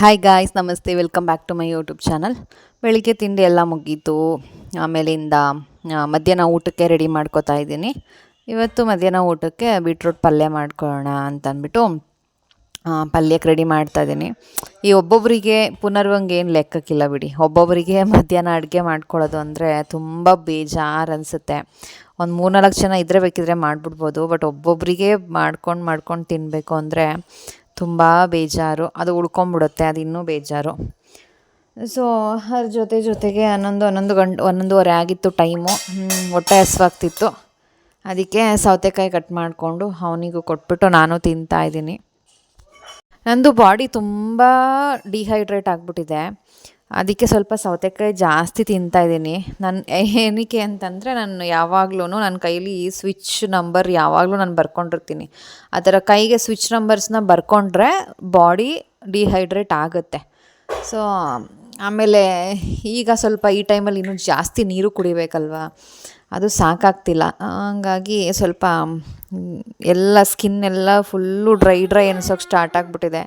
Hi guys, namaste. Welcome back to my YouTube channel. ಬೆಳಿಗ್ಗೆ ತಿಂಡಿ ಎಲ್ಲ ಮುಗೀತು. ಆಮೇಲಿಂದ ಮಧ್ಯಾಹ್ನ ಊಟಕ್ಕೆ ರೆಡಿ ಮಾಡ್ಕೋತಾ ಇದ್ದೀನಿ. ಇವತ್ತು ಮಧ್ಯಾಹ್ನ ಊಟಕ್ಕೆ ಬೀಟ್ರೂಟ್ ಪಲ್ಯ ಮಾಡ್ಕೊಳ್ಳೋಣ ಅಂತಂದ್ಬಿಟ್ಟು ಪಲ್ಯಕ್ಕೆ ರೆಡಿ ಮಾಡ್ತಾಯಿದ್ದೀನಿ. ಈ ಒಬ್ಬೊಬ್ಬರಿಗೆ ಪುನರ್ವಂಗೆ ಏನು ಲೆಕ್ಕಕ್ಕಿಲ್ಲ ಬಿಡಿ. ಒಬ್ಬೊಬ್ಬರಿಗೆ ಮಧ್ಯಾಹ್ನ ಅಡುಗೆ ಮಾಡ್ಕೊಳ್ಳೋದು ಅಂದರೆ ತುಂಬ ಬೇಜಾರು ಅನಿಸುತ್ತೆ. ಒಂದು 3-4 ಜನ ಇದ್ದರೆ ಬೇಕಿದ್ರೆ ಮಾಡಿಬಿಡ್ಬೋದು. ಬಟ್ ಒಬ್ಬೊಬ್ಬರಿಗೆ ಮಾಡ್ಕೊಂಡು ತಿನ್ನಬೇಕು ಅಂದರೆ ತುಂಬ ಬೇಜಾರು. ಅದು ಉಳ್ಕೊಂಬಿಡುತ್ತೆ, ಅದು ಇನ್ನೂ ಬೇಜಾರು. ಸೊ ಅದ್ರ ಜೊತೆಗೆ 11:30 ಆಗಿತ್ತು ಟೈಮು. ಹೊಟ್ಟೆ ಹಸ್ವಾಗ್ತಿತ್ತು. ಅದಕ್ಕೆ ಸೌತೆಕಾಯಿ ಕಟ್ ಮಾಡಿಕೊಂಡು ಅವನಿಗೂ ಕೊಟ್ಬಿಟ್ಟು ನಾನು ತಿಂತಾಯಿದ್ದೀನಿ. ನಂದು ಬಾಡಿ ತುಂಬ ಡಿಹೈಡ್ರೇಟ್ ಆಗಿಬಿಟ್ಟಿದೆ. ಅದಕ್ಕೆ ಸ್ವಲ್ಪ ಸೌತೆಕಾಯಿ ಜಾಸ್ತಿ ತಿಂತಾಯಿದ್ದೀನಿ. ಏನಕ್ಕೆ ಅಂತಂದರೆ ನಾನು ಯಾವಾಗ್ಲೂ ನನ್ನ ಕೈಲಿ ಸ್ವಿಚ್ ನಂಬರ್ ಯಾವಾಗಲೂ ನಾನು ಬರ್ಕೊಂಡಿರ್ತೀನಿ. ಆ ಥರ ಕೈಗೆ ಸ್ವಿಚ್ ನಂಬರ್ಸ್ನ ಬರ್ಕೊಂಡ್ರೆ ಬಾಡಿ ಡಿಹೈಡ್ರೇಟ್ ಆಗುತ್ತೆ. ಸೊ ಆಮೇಲೆ ಈಗ ಸ್ವಲ್ಪ ಈ ಟೈಮಲ್ಲಿ ಇನ್ನೂ ಜಾಸ್ತಿ ನೀರು ಕುಡಿಬೇಕಲ್ವ, ಅದು ಸಾಕಾಗ್ತಿಲ್ಲ. ಹಂಗಾಗಿ ಸ್ವಲ್ಪ ಎಲ್ಲ ಸ್ಕಿನ್ನೆಲ್ಲ ಫುಲ್ಲು ಡ್ರೈ ಅನ್ಸೋಕ್ಕೆ ಸ್ಟಾರ್ಟ್ ಆಗಿಬಿಟ್ಟಿದೆ.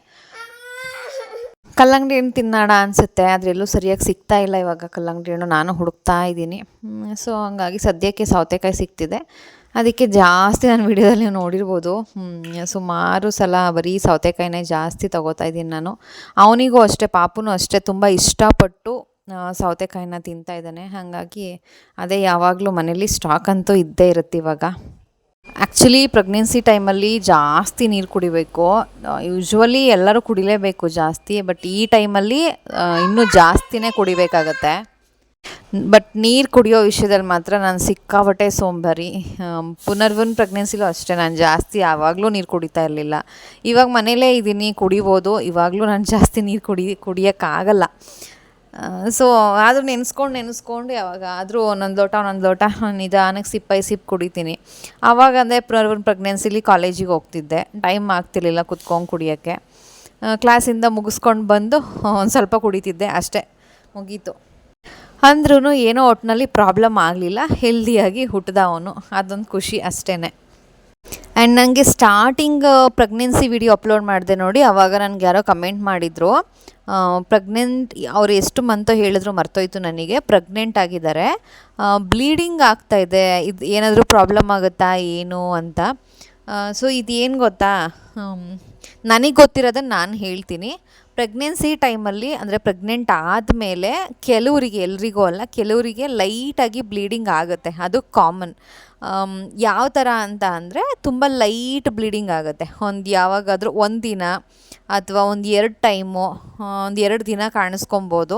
ಕಲ್ಲಂಗಡಿ ಹಣ್ಣು ತಿನ್ನೋಣ ಅನಿಸುತ್ತೆ, ಆದರೆ ಎಲ್ಲೂ ಸರಿಯಾಗಿ ಸಿಗ್ತಾ ಇಲ್ಲ ಇವಾಗ ಕಲ್ಲಂಗಡಿ ಹಣ್ಣು. ನಾನು ಹುಡುಕ್ತಾ ಇದ್ದೀನಿ. ಸೊ ಹಂಗಾಗಿ ಸದ್ಯಕ್ಕೆ ಸೌತೆಕಾಯಿ ಸಿಗ್ತಿದೆ. ಅದಕ್ಕೆ ಜಾಸ್ತಿ ನಾನು ವಿಡಿಯೋದಲ್ಲಿ ನೀವು ನೋಡಿರ್ಬೋದು, ಸುಮಾರು ಸಲ ಬರೀ ಸೌತೆಕಾಯಿನೇ ಜಾಸ್ತಿ ತೊಗೋತಾ ಇದ್ದೀನಿ ನಾನು. ಅವನಿಗೂ ಅಷ್ಟೇ, ಪಾಪುನೂ ಅಷ್ಟೇ, ತುಂಬ ಇಷ್ಟಪಟ್ಟು ಸೌತೆಕಾಯಿನ ತಿಂತಾಯಿದ್ದಾನೆ. ಹಾಗಾಗಿ ಅದೇ ಯಾವಾಗಲೂ ಮನೇಲಿ ಸ್ಟಾಕ್ ಅಂತೂ ಇದ್ದೇ ಇರುತ್ತೆ ಇವಾಗ. ಆ್ಯಕ್ಚುಲಿ ಪ್ರೆಗ್ನೆನ್ಸಿ ಟೈಮಲ್ಲಿ ಜಾಸ್ತಿ ನೀರು ಕುಡಿಬೇಕು. ಯೂಶ್ವಲಿ ಎಲ್ಲರೂ ಕುಡಿಲೇಬೇಕು ಜಾಸ್ತಿ, ಬಟ್ ಈ ಟೈಮಲ್ಲಿ ಇನ್ನೂ ಜಾಸ್ತಿನೇ ಕುಡಿಬೇಕಾಗತ್ತೆ. ಬಟ್ ನೀರು ಕುಡಿಯೋ ವಿಷಯದಲ್ಲಿ ಮಾತ್ರ ನಾನು ಸಿಕ್ಕಾಪಟ್ಟೆ ಸೋಂಬೇರಿ. ಪುನರ್ವನ್ ಪ್ರೆಗ್ನೆನ್ಸಿಲೂ ಅಷ್ಟೇ, ನಾನು ಜಾಸ್ತಿ ಯಾವಾಗಲೂ ನೀರು ಕುಡಿತಾ ಇರಲಿಲ್ಲ. ಇವಾಗ ಮನೇಲೇ ಇದ್ದೀನಿ, ಕುಡಿಬೋದು. ಇವಾಗಲೂ ನಾನು ಜಾಸ್ತಿ ನೀರು ಕುಡಿಯೋಕ್ಕಾಗಲ್ಲ. ಸೊ ಆದರೂ ನೆನೆಸ್ಕೊಂಡು ಯಾವಾಗಾದರೂ ಒಂದೊಂದು ಲೋಟ ನಿಧಾನಕ್ಕೆ ಸಿಪ್ ಕುಡಿತೀನಿ. ಆವಾಗ ಅಂದರೆ ಪುನರ್ವನ್ ಪ್ರೆಗ್ನೆನ್ಸಿಲಿ ಕಾಲೇಜಿಗೆ ಹೋಗ್ತಿದ್ದೆ, ಟೈಮ್ ಆಗ್ತಿರ್ಲಿಲ್ಲ ಕುತ್ಕೊಂಡು ಕುಡಿಯೋಕ್ಕೆ. ಕ್ಲಾಸಿಂದ ಮುಗಿಸ್ಕೊಂಡು ಬಂದು ಒಂದು ಸ್ವಲ್ಪ ಕುಡಿತಿದ್ದೆ, ಅಷ್ಟೇ, ಮುಗೀತು. ಅಂದ್ರೂ ಏನೋ ಒಟ್ಟಿನಲ್ಲಿ ಪ್ರಾಬ್ಲಮ್ ಆಗಲಿಲ್ಲ, ಹೆಲ್ದಿಯಾಗಿ ಹುಟ್ಟಿದ ಅವನು, ಅದೊಂದು ಖುಷಿ ಅಷ್ಟೇ. ಆ್ಯಂಡ್ ನನಗೆ ಸ್ಟಾರ್ಟಿಂಗ್ ಪ್ರೆಗ್ನೆನ್ಸಿ ವಿಡಿಯೋ ಅಪ್ಲೋಡ್ ಮಾಡಿದೆ ನೋಡಿ, ಆವಾಗ ನನಗೆ ಯಾರೋ ಕಮೆಂಟ್ ಮಾಡಿದರು, ಪ್ರೆಗ್ನೆಂಟ್ ಅವ್ರು ಎಷ್ಟು ಮಂತೋ ಹೇಳಿದ್ರು ಮರ್ತೋಯ್ತು ನನಗೆ, ಪ್ರೆಗ್ನೆಂಟ್ ಆಗಿದ್ದಾರೆ, ಬ್ಲೀಡಿಂಗ್ ಆಗ್ತಾಯಿದೆ, ಇದು ಏನಾದರೂ ಪ್ರಾಬ್ಲಮ್ ಆಗುತ್ತಾ ಏನು ಅಂತ. ಸೊ ಇದೇನು ಗೊತ್ತಾ, ನನಗೆ ಗೊತ್ತಿರೋದನ್ನು ನಾನು ಹೇಳ್ತೀನಿ. ಪ್ರೆಗ್ನೆನ್ಸಿ ಟೈಮಲ್ಲಿ ಅಂದರೆ ಪ್ರೆಗ್ನೆಂಟ್ ಆದಮೇಲೆ ಕೆಲವರಿಗೆ, ಎಲ್ರಿಗೂ ಅಲ್ಲ, ಕೆಲವರಿಗೆ ಲೈಟಾಗಿ ಬ್ಲೀಡಿಂಗ್ ಆಗುತ್ತೆ, ಅದು ಕಾಮನ್. ಯಾವ ಥರ ಅಂತ ಅಂದರೆ ತುಂಬ ಲೈಟ್ ಬ್ಲೀಡಿಂಗ್ ಆಗುತ್ತೆ. ಯಾವಾಗಾದರೂ ಒಂದು ದಿನ ಅಥವಾ 1-2 ಟೈಮು, 1-2 ದಿನ ಕಾಣಿಸ್ಕೊಬೋದು.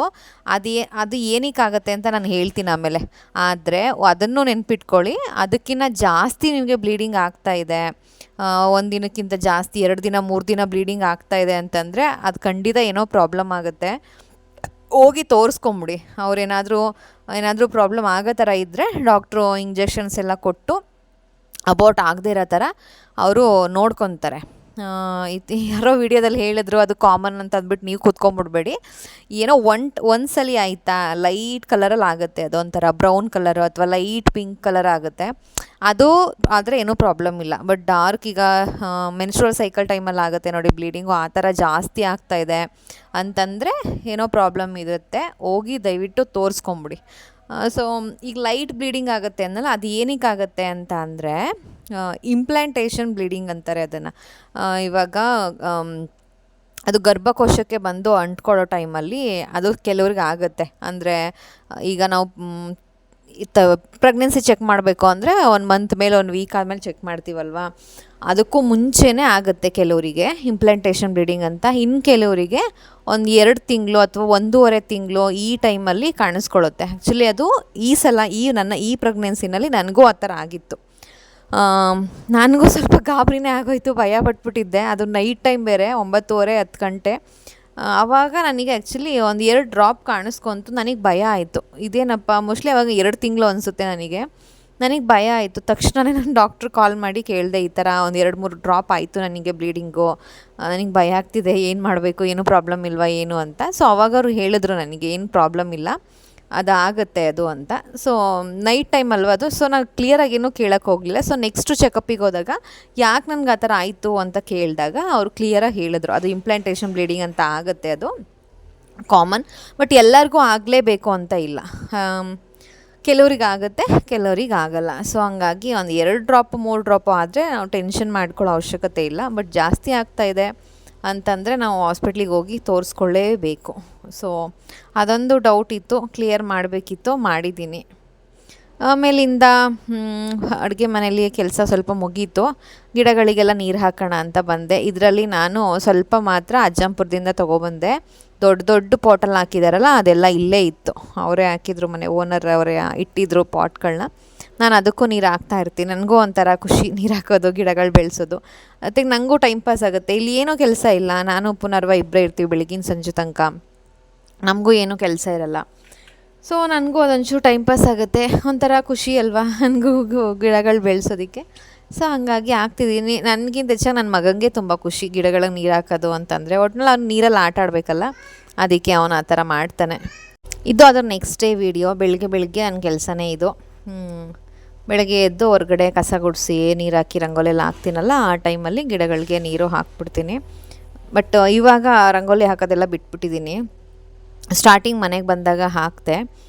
ಅದು ಏನಕ್ಕಾಗತ್ತೆ ಅಂತ ನಾನು ಹೇಳ್ತೀನಿ ಆಮೇಲೆ. ಆದರೆ ಅದನ್ನು ನೆನ್ಪಿಟ್ಕೊಳ್ಳಿ, ಅದಕ್ಕಿಂತ ಜಾಸ್ತಿ ನಿಮಗೆ ಬ್ಲೀಡಿಂಗ್ ಆಗ್ತಾಯಿದೆ, 1 ದಿನಕ್ಕಿಂತ ಜಾಸ್ತಿ 2 ದಿನ 3 ದಿನ ಬ್ಲೀಡಿಂಗ್ ಆಗ್ತಾಯಿದೆ ಅಂತಂದರೆ ಅದು ಖಂಡಿತ ಏನೋ ಪ್ರಾಬ್ಲಮ್ ಆಗುತ್ತೆ. ಹೋಗಿ ತೋರಿಸ್ಕೊಂಬಿಡಿ. ಏನಾದರೂ ಪ್ರಾಬ್ಲಮ್ ಆಗೋ ಥರ ಇದ್ದರೆ ಡಾಕ್ಟ್ರು ಇಂಜೆಕ್ಷನ್ಸ್ ಎಲ್ಲ ಕೊಟ್ಟು ಅಬೋಟ್ ಆಗದೇ ಇರೋ ಥರ ಅವರು ನೋಡ್ಕೊತಾರೆ. ಯಾರೋ ವಿಡಿಯೋದಲ್ಲಿ ಹೇಳಿದ್ರು ಅದು ಕಾಮನ್ ಅಂತ ಅಂದ್ಬಿಟ್ಟು ನೀವು ಕೂತ್ಕೊಂಡ್ಬಿಡ್ಬೇಡಿ. ಏನೋ ಒಂದು ಸಲ ಆಯಿತಾ, ಲೈಟ್ ಕಲರಲ್ಲಿ ಆಗುತ್ತೆ, ಅದೊಂಥರ ಬ್ರೌನ್ ಕಲರು ಅಥವಾ ಲೈಟ್ ಪಿಂಕ್ ಕಲರ್ ಆಗುತ್ತೆ, ಅದು ಆದರೆ ಏನೂ ಪ್ರಾಬ್ಲಮ್ ಇಲ್ಲ. ಬಟ್ ಡಾರ್ಕ್, ಈಗ ಮೆನ್ಸ್ಟ್ರುವಲ್ ಸೈಕಲ್ ಟೈಮಲ್ಲಿ ಆಗುತ್ತೆ ನೋಡಿ ಬ್ಲೀಡಿಂಗು, ಆ ಥರ ಜಾಸ್ತಿ ಆಗ್ತಾಯಿದೆ ಅಂತಂದರೆ ಏನೋ ಪ್ರಾಬ್ಲಮ್ ಇರುತ್ತೆ, ಹೋಗಿ ದಯವಿಟ್ಟು ತೋರಿಸ್ಕೊಂಬಿಡಿ. ಸೊ ಈಗ ಲೈಟ್ ಬ್ಲೀಡಿಂಗ್ ಆಗುತ್ತೆ ಅನ್ನಲ್ಲ, ಅದು ಏನಕ್ಕಾಗತ್ತೆ ಅಂತ ಅಂದರೆ ಇಂಪ್ಲಾಂಟೇಷನ್ ಬ್ಲೀಡಿಂಗ್ ಅಂತಾರೆ ಅದನ್ನು. ಇವಾಗ ಅದು ಗರ್ಭಕೋಶಕ್ಕೆ ಬಂದು ಅಂಟ್ಕೊಳ್ಳೋ ಟೈಮಲ್ಲಿ ಅದು ಕೆಲವ್ರಿಗೆ ಆಗುತ್ತೆ. ಅಂದರೆ ಈಗ ನಾವು ಪ್ರೆಗ್ನೆನ್ಸಿ ಚೆಕ್ ಮಾಡಬೇಕು ಅಂದರೆ 1 ಮಂತ್ ಮೇಲೆ 1 ವೀಕ್ ಆದಮೇಲೆ ಚೆಕ್ ಮಾಡ್ತೀವಲ್ವ, ಅದಕ್ಕೂ ಮುಂಚೆನೇ ಆಗುತ್ತೆ ಕೆಲವರಿಗೆ ಇಂಪ್ಲಾಂಟೇಷನ್ ಬ್ಲೀಡಿಂಗ್ ಅಂತ. ಇನ್ನು ಕೆಲವರಿಗೆ 1-2 ತಿಂಗಳು ಅಥವಾ 1.5 ತಿಂಗಳು ಈ ಟೈಮಲ್ಲಿ ಕಾಣಿಸ್ಕೊಳ್ಳುತ್ತೆ. ಆ್ಯಕ್ಚುಲಿ ಅದು ಈ ಸಲ ನನ್ನ ಪ್ರೆಗ್ನೆನ್ಸಿನಲ್ಲಿ ನನಗೂ ಆ ಥರ ಆಗಿತ್ತು. ನನಗೂ ಸ್ವಲ್ಪ ಗಾಬರಿನೇ ಆಗೋಯಿತು, ಭಯ ಪಟ್ಬಿಟ್ಟಿದ್ದೆ. ಅದು ನೈಟ್ ಟೈಮ್ ಬೇರೆ, 9:30-10 ಗಂಟೆ. ಆವಾಗ ನನಗೆ ಆ್ಯಕ್ಚುಲಿ 1-2 ಡ್ರಾಪ್ ಕಾಣಿಸ್ಕೊಂತು. ನನಗೆ ಭಯ ಆಯಿತು, ಇದೇನಪ್ಪ, ಮೋಸ್ಟ್ಲಿ ಆವಾಗ 2 ತಿಂಗಳು ಅನಿಸುತ್ತೆ ನನಗೆ ಭಯ ಆಯಿತು. ತಕ್ಷಣವೇ ನಾನು ಡಾಕ್ಟ್ರ್ ಕಾಲ್ ಮಾಡಿ ಕೇಳಿದೆ, ಈ ಥರ 1-2-3 ಡ್ರಾಪ್ ಆಯಿತು ನನಗೆ ಬ್ಲೀಡಿಂಗು, ನನಗೆ ಭಯ ಆಗ್ತಿದೆ, ಏನು ಮಾಡಬೇಕು, ಏನೂ ಪ್ರಾಬ್ಲಮ್ ಇಲ್ವಾ ಏನು ಅಂತ. ಸೊ ಅವಾಗ ಅವರು ಹೇಳಿದ್ರು ನನಗೆ ಏನು ಪ್ರಾಬ್ಲಮ್ ಇಲ್ಲ, ಅದಾಗುತ್ತೆ ಅದು ಅಂತ. ಸೊ ನೈಟ್ ಟೈಮ್ ಅಲ್ವ ಅದು. ಸೊ ನಾನು ಕ್ಲಿಯರಾಗಿ ಏನೂ ಕೇಳೋಕ್ಕೆ ಹೋಗಲಿಲ್ಲ. ಸೊ ನೆಕ್ಸ್ಟು ಚೆಕಪ್ಪಿಗೆ ಹೋದಾಗ ಯಾಕೆ ನನಗೆ ಆ ಥರ ಆಯಿತು ಅಂತ ಕೇಳಿದಾಗ ಅವರು ಕ್ಲಿಯರಾಗಿ ಹೇಳಿದ್ರು, ಅದು ಇಂಪ್ಲಾಂಟೇಷನ್ ಬ್ಲೀಡಿಂಗ್ ಅಂತ ಆಗುತ್ತೆ, ಅದು ಕಾಮನ್. ಬಟ್ ಎಲ್ಲರಿಗೂ ಆಗಲೇಬೇಕು ಅಂತ ಇಲ್ಲ. ಕೆಲವ್ರಿಗೆ ಆಗುತ್ತೆ, ಕೆಲವ್ರಿಗೆ ಆಗಲ್ಲ. ಸೊ ಹಂಗಾಗಿ ಒಂದು 2 ಡ್ರಾಪು 3 ಡ್ರಾಪು ಆದರೆ ನಾವು ಟೆನ್ಷನ್ ಮಾಡ್ಕೊಳ್ಳೋ ಅವಶ್ಯಕತೆ ಇಲ್ಲ. ಬಟ್ ಜಾಸ್ತಿ ಆಗ್ತಾಯಿದೆ ಅಂತಂದರೆ ನಾವು ಹಾಸ್ಪಿಟ್ಲಿಗೆ ಹೋಗಿ ತೋರಿಸ್ಕೊಳ್ಳೇಬೇಕು. ಸೊ ಅದೊಂದು ಡೌಟ್ ಇತ್ತು, ಕ್ಲಿಯರ್ ಮಾಡಬೇಕಿತ್ತು, ಮಾಡಿದ್ದೀನಿ. ಆಮೇಲಿಂದ ಅಡುಗೆ ಮನೆಯಲ್ಲಿ ಕೆಲಸ ಸ್ವಲ್ಪ ಮುಗೀತು. ಗಿಡಗಳಿಗೆಲ್ಲ ನೀರು ಹಾಕೋಣ ಅಂತ ಬಂದೆ. ಇದರಲ್ಲಿ ನಾನು ಸ್ವಲ್ಪ ಮಾತ್ರ ಅಜ್ಜಂಪುರದಿಂದ ತೊಗೊಬಂದೆ. ದೊಡ್ಡ ದೊಡ್ಡ ಪಾಟಲ್ಲಿ ಹಾಕಿದಾರಲ್ಲ, ಅದೆಲ್ಲ ಇಲ್ಲೇ ಇತ್ತು. ಅವರೇ ಹಾಕಿದ್ರು, ಮನೆ ಓನರ್ ಅವರೇ ಇಟ್ಟಿದ್ರು ಪಾಟ್ಗಳನ್ನ. ನಾನು ಅದಕ್ಕೂ ನೀರು ಹಾಕ್ತಾಯಿರ್ತೀನಿ. ನನಗೂ ಒಂಥರ ಖುಷಿ ನೀರು ಹಾಕೋದು, ಗಿಡಗಳು ಬೆಳೆಸೋದು. ಮತ್ತು ನನಗೂ ಟೈಮ್ ಪಾಸ್ ಆಗುತ್ತೆ. ಇಲ್ಲಿ ಏನೂ ಕೆಲಸ ಇಲ್ಲ, ನಾನು ಪುನರ್ವ ಇಬ್ಬರೇ ಇರ್ತೀವಿ ಬೆಳಗಿನ ಸಂಜೆ ತನಕ. ನಮಗೂ ಏನೂ ಕೆಲಸ ಇರಲ್ಲ. ಸೊ ನನಗೂ ಅದೊಂಚೂರು ಟೈಮ್ ಪಾಸ್ ಆಗುತ್ತೆ, ಒಂಥರ ಖುಷಿ ಅಲ್ವಾ ನನಗೂ ಗಿಡಗಳು ಬೆಳೆಸೋದಕ್ಕೆ. ಸೊ ಹಾಗಾಗಿ ಹಾಕ್ತಿದ್ದೀನಿ. ನನಗಿಂತ ಹೆಚ್ಚಾಗಿ ನನ್ನ ಮಗನಿಗೆ ತುಂಬ ಖುಷಿ ಗಿಡಗಳಿಗೆ ನೀರು ಹಾಕೋದು ಅಂತಂದರೆ. ಒಟ್ಟಿನಲ್ಲಿ ಅವ್ನು ನೀರಲ್ಲಿ ಆಟ ಆಡಬೇಕಲ್ಲ, ಅದಕ್ಕೆ ಅವನು ಆ ಥರ ಮಾಡ್ತಾನೆ. ಇದು ಅದರ ನೆಕ್ಸ್ಟ್ ಡೇ ವೀಡಿಯೋ. ಬೆಳಗ್ಗೆ ನನ್ನ ಕೆಲಸನೇ ಇದು. ಬೆಳಗ್ಗೆ ಎದ್ದು ಹೊರಗಡೆ ಕಸ ಗುಡಿಸಿ ನೀರು ಹಾಕಿ ರಂಗೋಲಿ ಎಲ್ಲ ಹಾಕ್ತೀನಲ್ಲ, ಆ ಟೈಮಲ್ಲಿ ಗಿಡಗಳಿಗೆ ನೀರು ಹಾಕ್ಬಿಡ್ತೀನಿ. ಬಟ್ ಇವಾಗ ರಂಗೋಲಿ ಹಾಕೋದೆಲ್ಲ ಬಿಟ್ಬಿಟ್ಟಿದ್ದೀನಿ. ಸ್ಟಾರ್ಟಿಂಗ್ ಮನೆಗೆ ಬಂದಾಗ ಹಾಕಿದೆ.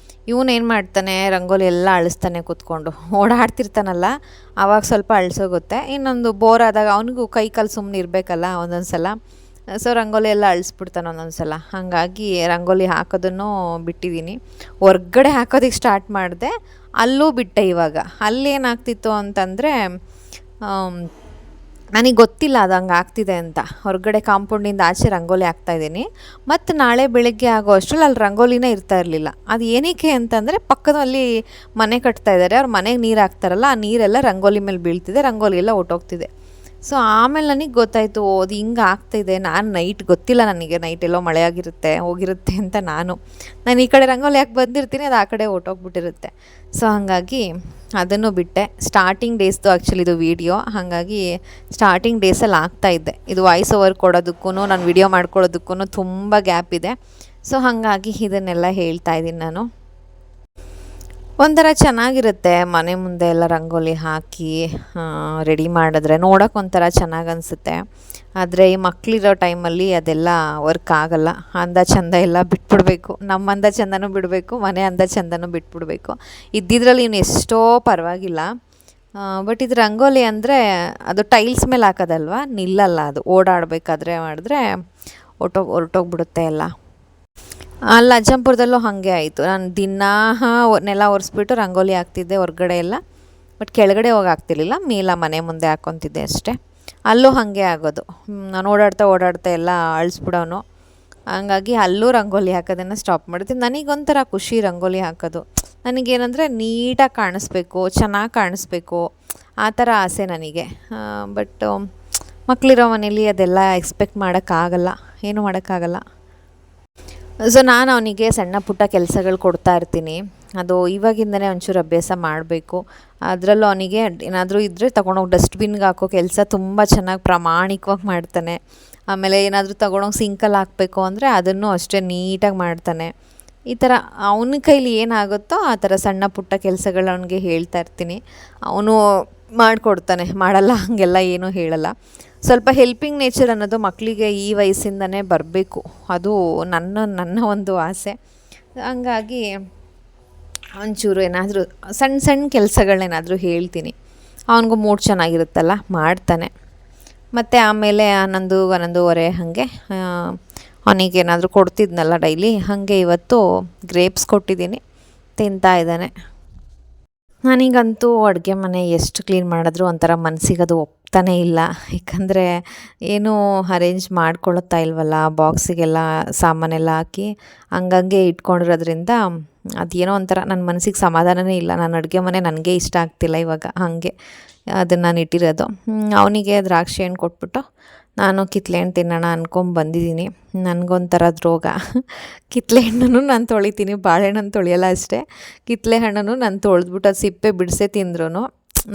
ಇವನೇನು ಮಾಡ್ತಾನೆ, ರಂಗೋಲಿ ಎಲ್ಲ ಅಳಿಸ್ತಾನೆ ಕೂತ್ಕೊಂಡು. ಓಡಾಡ್ತಿರ್ತಾನಲ್ಲ, ಆವಾಗ ಸ್ವಲ್ಪ ಅಳಿಸೋಗುತ್ತೆ. ಇನ್ನೊಂದು ಬೋರ್ ಆದಾಗ ಅವನಿಗೂ ಕೈ ಕಾಲು ಸುಮ್ಮನೆ ಇರಬೇಕಲ್ಲ ಒಂದೊಂದು ಸಲ. ಸೊ ರಂಗೋಲಿ ಎಲ್ಲ ಅಳಿಸ್ಬಿಡ್ತಾನೆ ಒಂದೊಂದು ಸಲ. ಹಾಗಾಗಿ ರಂಗೋಲಿ ಹಾಕೋದನ್ನು ಬಿಟ್ಟಿದ್ದೀನಿ. ಹೊರ್ಗಡೆ ಹಾಕೋದಕ್ಕೆ ಸ್ಟಾರ್ಟ್ ಮಾಡಿದೆ, ಅಲ್ಲೂ ಬಿಟ್ಟೆ. ಇವಾಗ ಅಲ್ಲೇನಾಗ್ತಿತ್ತು ಅಂತಂದರೆ, ನನಗೆ ಗೊತ್ತಿಲ್ಲ ಅದು ಹಂಗೆ ಆಗ್ತಿದೆ ಅಂತ. ಹೊರಗಡೆ ಕಾಂಪೌಂಡಿಂದ ಆಚೆ ರಂಗೋಲಿ ಹಾಕ್ತಾಯಿದ್ದೀನಿ. ಮತ್ತು ನಾಳೆ ಬೆಳಗ್ಗೆ ಆಗೋ ಅಷ್ಟರಲ್ಲಿ ಅಲ್ಲಿ ರಂಗೋಲಿನೇ ಇರ್ತಾ ಇರಲಿಲ್ಲ. ಅದು ಏನಕ್ಕೆ ಅಂತಂದರೆ, ಪಕ್ಕದಲ್ಲಿ ಮನೆ ಕಟ್ತಾ ಇದ್ದಾರೆ, ಅವ್ರು ಮನೆಗೆ ನೀರು ಹಾಕ್ತಾರಲ್ಲ, ಆ ನೀರೆಲ್ಲ ರಂಗೋಲಿ ಮೇಲೆ ಬೀಳ್ತಿದೆ, ರಂಗೋಲಿ ಎಲ್ಲ ಹೊಟ್ಟೋಗ್ತಿದೆ. ಸೊ ಆಮೇಲೆ ನನಗೆ ಗೊತ್ತಾಯಿತು, ಅದು ಹಿಂಗೆ ಆಗ್ತಾಯಿದೆ. ನಾನು ನೈಟ್ ಗೊತ್ತಿಲ್ಲ ನನಗೆ, ನೈಟ್ ಎಲ್ಲೋ ಮಳೆ ಆಗಿರುತ್ತೆ, ಹೋಗಿರುತ್ತೆ ಅಂತ ನಾನು ಈ ಕಡೆ ರಂಗೋಲಿ ಯಾಕೆ ಬಂದಿರ್ತೀನಿ, ಅದು ಆ ಕಡೆ ಹೊಟ್ಟೋಗ್ಬಿಟ್ಟಿರುತ್ತೆ. ಸೊ ಹಾಗಾಗಿ ಅದನ್ನು ಬಿಟ್ಟೆ. ಸ್ಟಾರ್ಟಿಂಗ್ ಡೇಸ್ದು ಆ್ಯಕ್ಚುಲಿ ಇದು ವೀಡಿಯೋ. ಹಾಗಾಗಿ ಸ್ಟಾರ್ಟಿಂಗ್ ಡೇಸಲ್ಲಿ ಆಗ್ತಾಯಿದ್ದೆ. ಇದು ವಾಯ್ಸ್ ಓವರ್ ಕೊಡೋದಕ್ಕೂ ನಾನು ವಿಡಿಯೋ ಮಾಡ್ಕೊಳ್ಳೋದಕ್ಕೂ ತುಂಬ ಗ್ಯಾಪ್ ಇದೆ. ಸೊ ಹಾಗಾಗಿ ಇದನ್ನೆಲ್ಲ ಹೇಳ್ತಾ ಇದ್ದೀನಿ ನಾನು. ಒಂಥರ ಚೆನ್ನಾಗಿರುತ್ತೆ ಮನೆ ಮುಂದೆ ಎಲ್ಲ ರಂಗೋಲಿ ಹಾಕಿ ರೆಡಿ ಮಾಡಿದ್ರೆ ನೋಡೋಕೆ ಒಂಥರ ಚೆನ್ನಾಗಿ ಅನಿಸುತ್ತೆ. ಆದರೆ ಈ ಮಕ್ಕಳಿರೋ ಟೈಮಲ್ಲಿ ಅದೆಲ್ಲ ವರ್ಕ್ ಆಗೋಲ್ಲ. ಅಂದ ಚಂದ ಎಲ್ಲ ಬಿಟ್ಬಿಡಬೇಕು. ನಮ್ಮ ಅಂದ ಚಂದನೂ ಬಿಡಬೇಕು, ಮನೆ ಅಂದ ಚಂದನೂ ಬಿಟ್ಬಿಡಬೇಕು. ಇದ್ದಿದ್ರಲ್ಲಿ ಇನ್ನು ಎಷ್ಟೋ ಪರವಾಗಿಲ್ಲ. ಬಟ್ ಇದು ರಂಗೋಲಿ ಅಂದರೆ ಅದು ಟೈಲ್ಸ್ ಮೇಲೆ ಹಾಕೋದಲ್ವ, ನಿಲ್ಲಲ್ಲ. ಅದು ಓಡಾಡಬೇಕಾದ್ರೆ ಮಾಡಿದ್ರೆ ಹೊರಟೋಗ್ಬಿಡುತ್ತೆ ಎಲ್ಲ. ಅಲ್ಲಿ ಅಜ್ಜಂಪುರದಲ್ಲೂ ಹಾಗೆ ಆಯಿತು. ನಾನು ದಿನ ನೆಲ ಒರೆಸ್ಬಿಟ್ಟು ರಂಗೋಲಿ ಹಾಕ್ತಿದ್ದೆ ಹೊರಗಡೆ ಎಲ್ಲ. ಬಟ್ ಕೆಳಗಡೆ ಹೋಗಿ ಹಾಕ್ತಿರ್ಲಿಲ್ಲ, ಮನೆ ಮುಂದೆ ಹಾಕ್ಕೊತಿದ್ದೆ ಅಷ್ಟೇ. ಅಲ್ಲೂ ಹಾಗೆ ಆಗೋದು. ನಾನು ಓಡಾಡ್ತಾ ಎಲ್ಲ ಅಳಿಸ್ಬಿಡೋನು. ಹಂಗಾಗಿ ಅಲ್ಲೂ ರಂಗೋಲಿ ಹಾಕೋದನ್ನು ಸ್ಟಾಪ್ ಮಾಡ್ತೀನಿ. ನನಗೊಂಥರ ಖುಷಿ ರಂಗೋಲಿ ಹಾಕೋದು. ನನಗೇನೆಂದರೆ ನೀಟಾಗಿ ಕಾಣಿಸ್ಬೇಕು, ಚೆನ್ನಾಗಿ ಕಾಣಿಸ್ಬೇಕು, ಆ ಥರ ಆಸೆ ನನಗೆ. ಬಟ್ ಮಕ್ಕಳಿರೋ ಮನೇಲಿ ಅದೆಲ್ಲ ಎಕ್ಸ್ಪೆಕ್ಟ್ ಮಾಡೋಕ್ಕಾಗಲ್ಲ, ಏನೂ ಮಾಡೋಕ್ಕಾಗಲ್ಲ. ಸೊ ನಾನು ಅವನಿಗೆ ಸಣ್ಣ ಪುಟ್ಟ ಕೆಲಸಗಳು ಕೊಡ್ತಾ ಇರ್ತೀನಿ. ಅದು ಇವಾಗಿಂದನೇ ಒಂಚೂರು ಅಭ್ಯಾಸ ಮಾಡಬೇಕು. ಅದರಲ್ಲೂ ಅವನಿಗೆ ಏನಾದರೂ ಇದ್ದರೆ ತೊಗೊಂಡೋಗಿ ಡಸ್ಟ್ಬಿನ್ಗೆ ಹಾಕೋ ಕೆಲಸ ತುಂಬ ಚೆನ್ನಾಗಿ ಪ್ರಾಮಾಣಿಕವಾಗಿ ಮಾಡ್ತಾನೆ. ಆಮೇಲೆ ಏನಾದರೂ ತೊಗೊಂಡೋಗಿ ಸಿಂಕಲ್ಲಿ ಹಾಕಬೇಕು ಅಂದರೆ ಅದನ್ನು ಅಷ್ಟೇ ನೀಟಾಗಿ ಮಾಡ್ತಾನೆ. ಈ ಥರ ಅವನ ಕೈಲಿ ಏನಾಗುತ್ತೋ ಆ ಥರ ಸಣ್ಣ ಪುಟ್ಟ ಕೆಲಸಗಳು ಅವನಿಗೆ ಹೇಳ್ತಾ ಇರ್ತೀನಿ. ಅವನು ಮಾಡಿಕೊಡ್ತಾನೆ, ಮಾಡಲ್ಲ ಹಾಗೆಲ್ಲ ಏನೂ ಹೇಳಲ್ಲ. ಸ್ವಲ್ಪ ಹೆಲ್ಪಿಂಗ್ ನೇಚರ್ ಅನ್ನೋದು ಮಕ್ಕಳಿಗೆ ಈ ವಯಸ್ಸಿಂದನೇ ಬರಬೇಕು. ಅದು ನನ್ನ ಒಂದು ಆಸೆ. ಹಂಗಾಗಿ ಒಂಚೂರು ಏನಾದರೂ ಸಣ್ಣ ಕೆಲಸಗಳನ್ನೇನಾದರೂ ಹೇಳ್ತೀನಿ. ಅವನಿಗೂ ಮೂಡ್ ಚೆನ್ನಾಗಿರುತ್ತಲ್ಲ, ಮಾಡ್ತಾನೆ. ಮತ್ತು ಆಮೇಲೆ 11:30 ಹಾಗೆ ಅವನಿಗೇನಾದರೂ ಕೊಡ್ತಿದ್ನಲ್ಲ ಡೈಲಿ, ಹಾಗೆ ಇವತ್ತು ಗ್ರೇಪ್ಸ್ ಕೊಟ್ಟಿದ್ದೀನಿ, ತಿಂತಾ ಇದ್ದಾನೆ. ನನಗಂತೂ ಅಡುಗೆ ಮನೆ ಎಷ್ಟು ಕ್ಲೀನ್ ಮಾಡಿದ್ರೂ ಒಂಥರ ಮನಸ್ಸಿಗೆ ಅದು ಒಪ್ತಾನೇ ಇಲ್ಲ. ಯಾಕಂದರೆ ಏನೂ ಅರೇಂಜ್ ಮಾಡ್ಕೊಳ್ತಾ ಇಲ್ವಲ್ಲ, ಬಾಕ್ಸಿಗೆಲ್ಲ ಸಾಮಾನೆಲ್ಲ ಹಾಕಿ ಹಂಗಂಗೆ ಇಟ್ಕೊಂಡಿರೋದ್ರಿಂದ ಅದೇನೋ ಒಂಥರ ನನ್ನ ಮನಸ್ಸಿಗೆ ಸಮಾಧಾನವೇ ಇಲ್ಲ. ನಾನು ಅಡುಗೆ ಮನೆ ನನಗೆ ಇಷ್ಟ ಆಗ್ತಿಲ್ಲ ಇವಾಗ, ಹಾಗೆ ಅದನ್ನು ನಾನು ಇಟ್ಟಿರೋದು. ಅವನಿಗೆ ದ್ರಾಕ್ಷಿ ಹಣ್ಣು ಕೊಟ್ಬಿಟ್ಟು ನಾನು ಕಿತ್ತಳೆ ಹಣ್ಣು ತಿನ್ನೋಣ ಅಂದ್ಕೊಂಬಂದಿದ್ದೀನಿ. ನನಗೊಂಥರ ರೋಗ. ಕಿತ್ತಳೆ ಹಣ್ಣನ್ನು ನಾನು ತೊಳಿತೀನಿ, ಬಾಳೆಹಣ್ಣನ್ನು ತೊಳೆಯಲ್ಲ ಅಷ್ಟೇ. ಕಿತ್ತಳೆ ಹಣ್ಣನ್ನು ನಾನು ತೊಳೆದ್ಬಿಟ್ಟು ಅದು ಸಿಪ್ಪೆ ಬಿಡಿಸೇ ತಿಂದ್ರೂ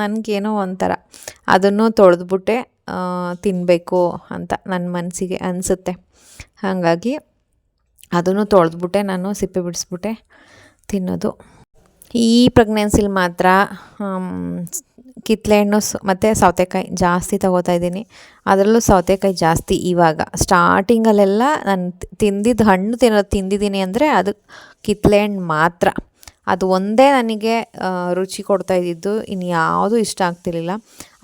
ನನಗೇನೋ ಒಂಥರ ಅದನ್ನು ತೊಳೆದ್ಬಿಟ್ಟೆ ತಿನ್ನಬೇಕು ಅಂತ ನನ್ನ ಮನಸ್ಸಿಗೆ ಅನಿಸುತ್ತೆ. ಹಾಗಾಗಿ ಅದನ್ನು ತೊಳೆದ್ಬಿಟ್ಟೆ ನಾನು ಸಿಪ್ಪೆ ಬಿಡಿಸ್ಬಿಟ್ಟೆ ತಿನ್ನೋದು. ಈ ಪ್ರೆಗ್ನೆನ್ಸಿಲಿ ಮಾತ್ರ ಕಿತ್ತಳೆ ಹಣ್ಣು ಮತ್ತು ಸೌತೆಕಾಯಿ ಜಾಸ್ತಿ ತೊಗೋತಾ ಇದ್ದೀನಿ. ಅದರಲ್ಲೂ ಸೌತೆಕಾಯಿ ಜಾಸ್ತಿ. ಇವಾಗ ಸ್ಟಾರ್ಟಿಂಗಲ್ಲೆಲ್ಲ ನಾನು ತಿಂದಿದ್ದು ಹಣ್ಣು ತಿಂದಿದ್ದೀನಿ ಅಂದರೆ ಅದು ಕಿತ್ತಳೆ ಹಣ್ಣು ಮಾತ್ರ. ಅದು ಒಂದೇ ನನಗೆ ರುಚಿ ಕೊಡ್ತಾ ಇದ್ದಿದ್ದು, ಇನ್ನು ಯಾವುದೂ ಇಷ್ಟ ಆಗ್ತಿರ್ಲಿಲ್ಲ.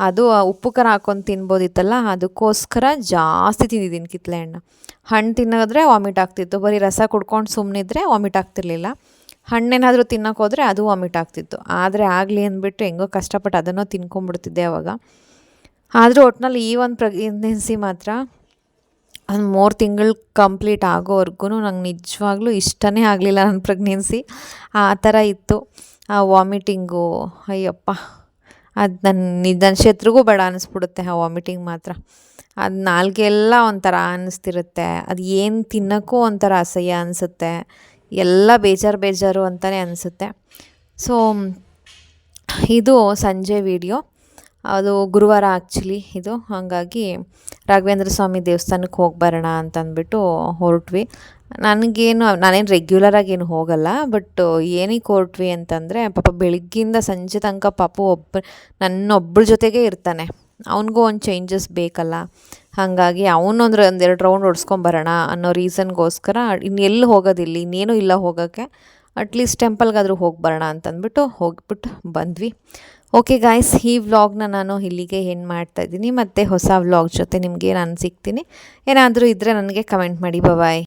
ಅದು ಉಪ್ಪು ಖಾರ ಹಾಕ್ಕೊಂಡು ತಿನ್ಬೋದಿತ್ತಲ್ಲ, ಅದಕ್ಕೋಸ್ಕರ ಜಾಸ್ತಿ ತಿಂದಿದ್ದೀನಿ ಕಿತ್ತಳೆ ಹಣ್ಣು. ಹಣ್ಣು ತಿನ್ನೋದ್ರೆ ವಾಮಿಟ್ ಆಗ್ತಿತ್ತು, ಬರೀ ರಸ ಕುಡ್ಕೊಂಡು ಸುಮ್ಮನಿದ್ರೆ ವಾಮಿಟ್ ಆಗ್ತಿರ್ಲಿಲ್ಲ. ಹಣ್ಣೇನಾದರೂ ತಿನ್ನೋಕೆ ಹೋದರೆ ಅದು ವಾಮಿಟ್ ಆಗ್ತಿತ್ತು. ಆದರೆ ಆಗಲಿ ಅಂದ್ಬಿಟ್ಟು ಹೆಂಗೋ ಕಷ್ಟಪಟ್ಟು ಅದನ್ನು ತಿನ್ಕೊಂಬಿಡ್ತಿದ್ದೆ ಅವಾಗ. ಆದರೂ ಒಟ್ಟಿನಲ್ಲಿ ಈ ಒಂದು ಪ್ರೆಗ್ನೆನ್ಸಿ ಮಾತ್ರ ಒಂದು 3 ತಿಂಗಳು ಕಂಪ್ಲೀಟ್ ಆಗೋವರೆಗೂ ನಂಗೆ ನಿಜವಾಗ್ಲೂ ಇಷ್ಟನೇ ಆಗಲಿಲ್ಲ ನನ್ನ ಪ್ರೆಗ್ನೆನ್ಸಿ. ಆ ಥರ ಇತ್ತು. ಆ ವಾಮಿಟಿಂಗು, ಅಯ್ಯಪ್ಪ, ಅದು ನನ್ನ ಶತ್ರುಗೂ ಬೇಡ ಅನ್ನಿಸ್ಬಿಡುತ್ತೆ ಆ ವಾಮಿಟಿಂಗ್ ಮಾತ್ರ. ಅದು ನಾಲ್ಗೆಲ್ಲ ಒಂಥರ ಅನ್ನಿಸ್ತಿರುತ್ತೆ. ಅದು ಏನು ತಿನ್ನೋಕ್ಕೂ ಒಂಥರ ಅಸಹ್ಯ ಅನಿಸುತ್ತೆ. ಎಲ್ಲ ಬೇಜಾರು ಅಂತಲೇ ಅನಿಸುತ್ತೆ. ಸೊ ಇದು ಸಂಜೆ ವಿಡಿಯೋ. ಅದು ಗುರುವಾರ ಆ್ಯಕ್ಚುಲಿ ಇದು. ಹಾಗಾಗಿ ರಾಘವೇಂದ್ರ ಸ್ವಾಮಿ ದೇವಸ್ಥಾನಕ್ಕೆ ಹೋಗಿ ಬರೋಣ ಅಂತಂದ್ಬಿಟ್ಟು ಹೊರಟ್ವಿ. ನಾನೇನು ರೆಗ್ಯುಲರಾಗಿ ಏನು ಹೋಗಲ್ಲ, ಬಟ್ ಏನಕ್ಕೆ ಹೊರಟ್ವಿ ಅಂತಂದರೆ, ಪಾಪ ಬೆಳಗ್ಗಿಂದ ಸಂಜೆ ತನಕ ಪಾಪು ನನ್ನೊಬ್ಬಳ ಜೊತೆಗೇ ಇರ್ತಾನೆ. ಅವನಿಗೂ ಒಂದು ಚೇಂಜಸ್ ಬೇಕಲ್ಲ. ಹಾಗಾಗಿ ಅವನೊಂದು 2 ರೌಂಡ್ ಹೊಡ್ಸ್ಕೊಂಬರೋಣ ಅನ್ನೋ ರೀಸನ್ಗೋಸ್ಕರ, ಇನ್ನೆಲ್ಲಿ ಹೋಗೋದಿಲ್ಲ, ಇನ್ನೇನು ಇಲ್ಲ ಹೋಗೋಕ್ಕೆ, ಅಟ್ಲೀಸ್ಟ್ ಟೆಂಪಲ್ಗಾದರೂ ಹೋಗಿ ಬರೋಣ ಅಂತಂದ್ಬಿಟ್ಟು ಹೋಗ್ಬಿಟ್ಟು ಬಂದ್ವಿ. ಓಕೆ ಗಾಯ್ಸ್, ಈ ವ್ಲಾಗ್ನ ನಾನು ಇಲ್ಲಿಗೆ ಎಂಡ್ ಮಾಡ್ತಾಯಿದ್ದೀನಿ. ಮತ್ತು ಹೊಸ ವ್ಲಾಗ್ ಜೊತೆ ನಿಮಗೆ ನಾನು ಸಿಗ್ತೀನಿ. ಏನಾದರೂ ಇದ್ದರೆ ನನಗೆ ಕಮೆಂಟ್ ಮಾಡಿ. ಬಾಯ್.